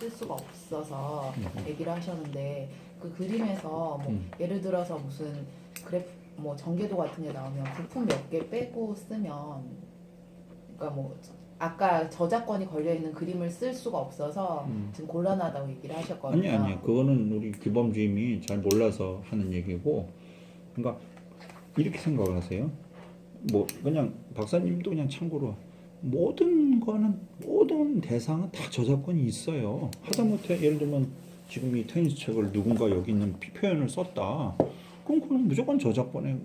쓸 수가 없어서 얘기를 하셨는데 그 그림에서 뭐 예를 들어서 무슨 뭐 전개도 같은 게 나오면 부품 몇 개 빼고 쓰면 그러니까 뭐 아까 저작권이 걸려 있는 그림을 쓸 수가 없어서 지금 곤란하다고 얘기를 하셨거든요. 아니 그거는 우리 규범주임이 잘 몰라서 하는 얘기고, 그러니까 이렇게 생각을 하세요. 뭐 그냥 박사님도 그냥 참고로 모든 대상은 다 저작권이 있어요. 하다못해 예를 들면 지금 이 테니스 책을 누군가 여기 있는 표현을 썼다. 그럼 그건 무조건 저작권의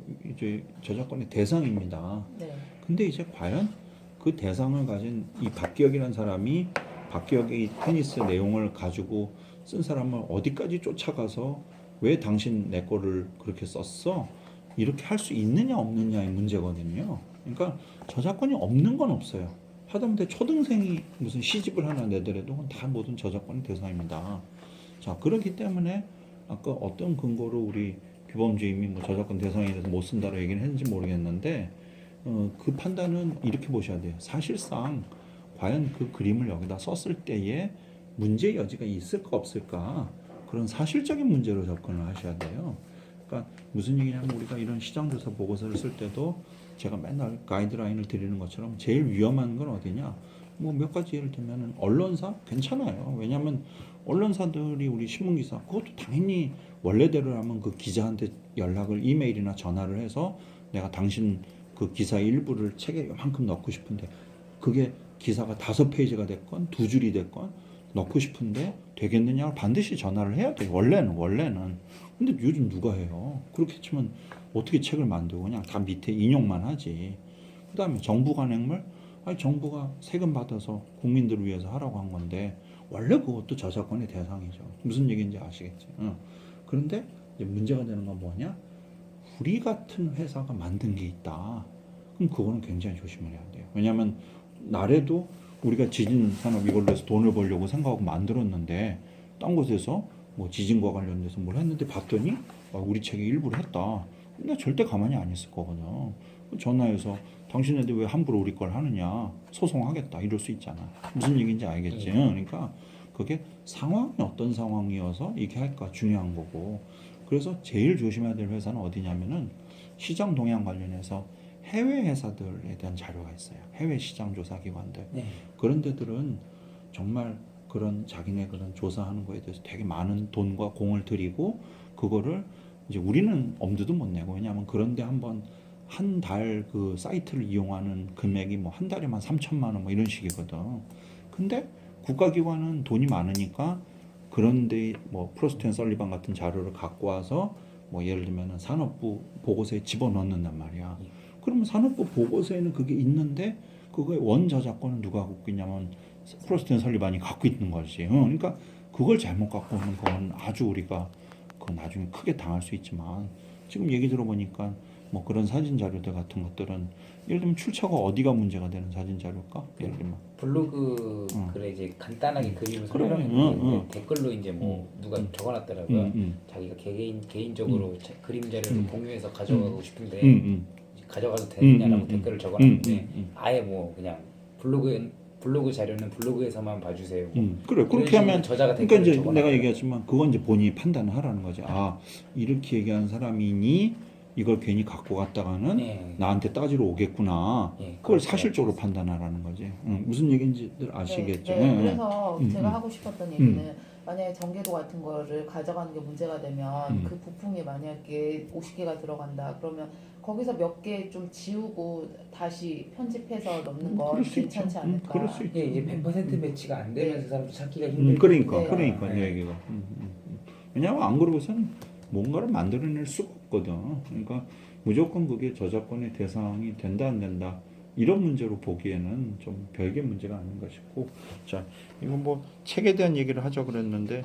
대상입니다. 네. 근데 이제 과연 그 대상을 가진 이 박기혁이라는 사람이 박기혁의 이 테니스 내용을 가지고 쓴 사람을 어디까지 쫓아가서 왜 당신 내 거를 그렇게 썼어? 이렇게 할 수 있느냐 없느냐의 문제거든요. 그러니까 저작권이 없는 건 없어요. 하다못해 초등생이 무슨 시집을 하나 내더라도 그건 다 모든 저작권의 대상입니다. 자, 그렇기 때문에 아까 어떤 근거로 우리 규범주임이 뭐 저작권 대상에 대해서 못 쓴다고 얘기를 했는지 모르겠는데 그 판단은 이렇게 보셔야 돼요. 사실상 과연 그 그림을 여기다 썼을 때에 문제 여지가 있을까 없을까, 그런 사실적인 문제로 접근을 하셔야 돼요. 그러니까 무슨 얘기냐면 우리가 이런 시장조사 보고서를 쓸 때도 제가 맨날 가이드라인을 드리는 것처럼 제일 위험한 건 어디냐, 뭐 몇 가지 예를 들면 언론사 괜찮아요. 왜냐하면 언론사들이 우리 신문기사 그것도 당연히 원래대로라면 그 기자한테 연락을 이메일이나 전화를 해서 내가 당신 그 기사 일부를 책에 요만큼 넣고 싶은데 그게 기사가 5페이지가 됐건 2줄이 됐건 넣고 싶은데 되겠느냐 반드시 전화를 해야 돼요. 원래는. 근데 요즘 누가 해요? 그렇게 치면 어떻게 책을 만들고 그냥 다 밑에 인용만 하지. 그 다음에 정부 관행물? 아니 정부가 세금 받아서 국민들을 위해서 하라고 한 건데 원래 그것도 저작권의 대상이죠. 무슨 얘기인지 아시겠지? 그런데 이제 문제가 되는 건 뭐냐? 우리 같은 회사가 만든 게 있다. 그럼 그거는 굉장히 조심을 해야 돼요. 왜냐하면 나래도 우리가 지진 산업 이걸로 해서 돈을 벌려고 생각하고 만들었는데 딴 곳에서 뭐 지진과 관련돼서 뭘 했는데 봤더니 우리 책에 일부를 했다. 근데 절대 가만히 안 있을 거거든요. 전화해서 당신네들 왜 함부로 우리 걸 하느냐, 소송하겠다 이럴 수 있잖아. 무슨 얘기인지 알겠지? 그러니까 그게 상황이 어떤 상황이어서 이렇게 할까 중요한 거고. 그래서 제일 조심해야 될 회사는 어디냐면은 시장 동향 관련해서 해외 회사들에 대한 자료가 있어요. 해외 시장 조사 기관들. 네. 그런 데들은 정말 그런 자기네 그런 조사하는 거에 대해서 되게 많은 돈과 공을 들이고 그거를 이제 우리는 엄두도 못 내고, 왜냐하면 그런데 한번 한 달 그 사이트를 이용하는 금액이 뭐 한 달에만 3천만 원 뭐 이런 식이거든. 근데 국가기관은 돈이 많으니까 그런데 뭐 프로스트 앤 설리반 같은 자료를 갖고 와서 뭐 예를 들면 산업부 보고서에 집어넣는단 말이야. 그러면 산업부 보고서에는 그게 있는데 그거의 원 저작권은 누가 갖고 있냐면 프로스트 앤 설리반이 갖고 있는 거지. 그러니까 그걸 잘못 갖고 오는 건 아주 우리가 그 나중에 크게 당할 수 있지만, 지금 얘기 들어보니까 뭐 그런 사진 자료들 같은 것들은 예를 들면 출처가 어디가 문제가 되는 사진 자료일까? 예를 들면 블로그 글에 이제 간단하게 그림을 그래. 설명했는데 댓글로 이제 뭐 누가 적어놨더라고요. 자기가 개인적으로 그림 자료를 공유해서 가져가고 싶은데 가져가도 되느냐라고 댓글을 적어놨는데 아예 뭐 그냥 블로그 자료는 블로그에서만 봐주세요. 그래 그렇게 하면 저자가 그러니까 이제 적어놨더라고요. 내가 얘기했지만 그건 이제 본인이 판단을 하라는 거지. 아 이렇게 얘기하는 사람이니 이걸 괜히 갖고 갔다가는 나한테 따지러 오겠구나. 그걸 사실적으로 판단하라는 거지. 무슨 얘기인지들 아시겠죠? 네, 그래서 제가 하고 싶었던 얘기는 만약에 전개도 같은 거를 가져가는 게 문제가 되면 그 부품이 만약에 50개가 들어간다 그러면 거기서 몇 개 좀 지우고 다시 편집해서 넣는 건 괜찮지 않을까? 그럴 수 있지. 이게 100% 매치가 안 되면 그 사람도 찾기가 힘들고. 그러니까 이 얘기가. 왜냐하면 안 그러고서는 뭔가를 만들어낼 수가 없거든. 그러니까 무조건 그게 저작권의 대상이 된다 안 된다 이런 문제로 보기에는 좀 별개 문제가 아닌가 싶고. 자, 이건 뭐 책에 대한 얘기를 하자 그랬는데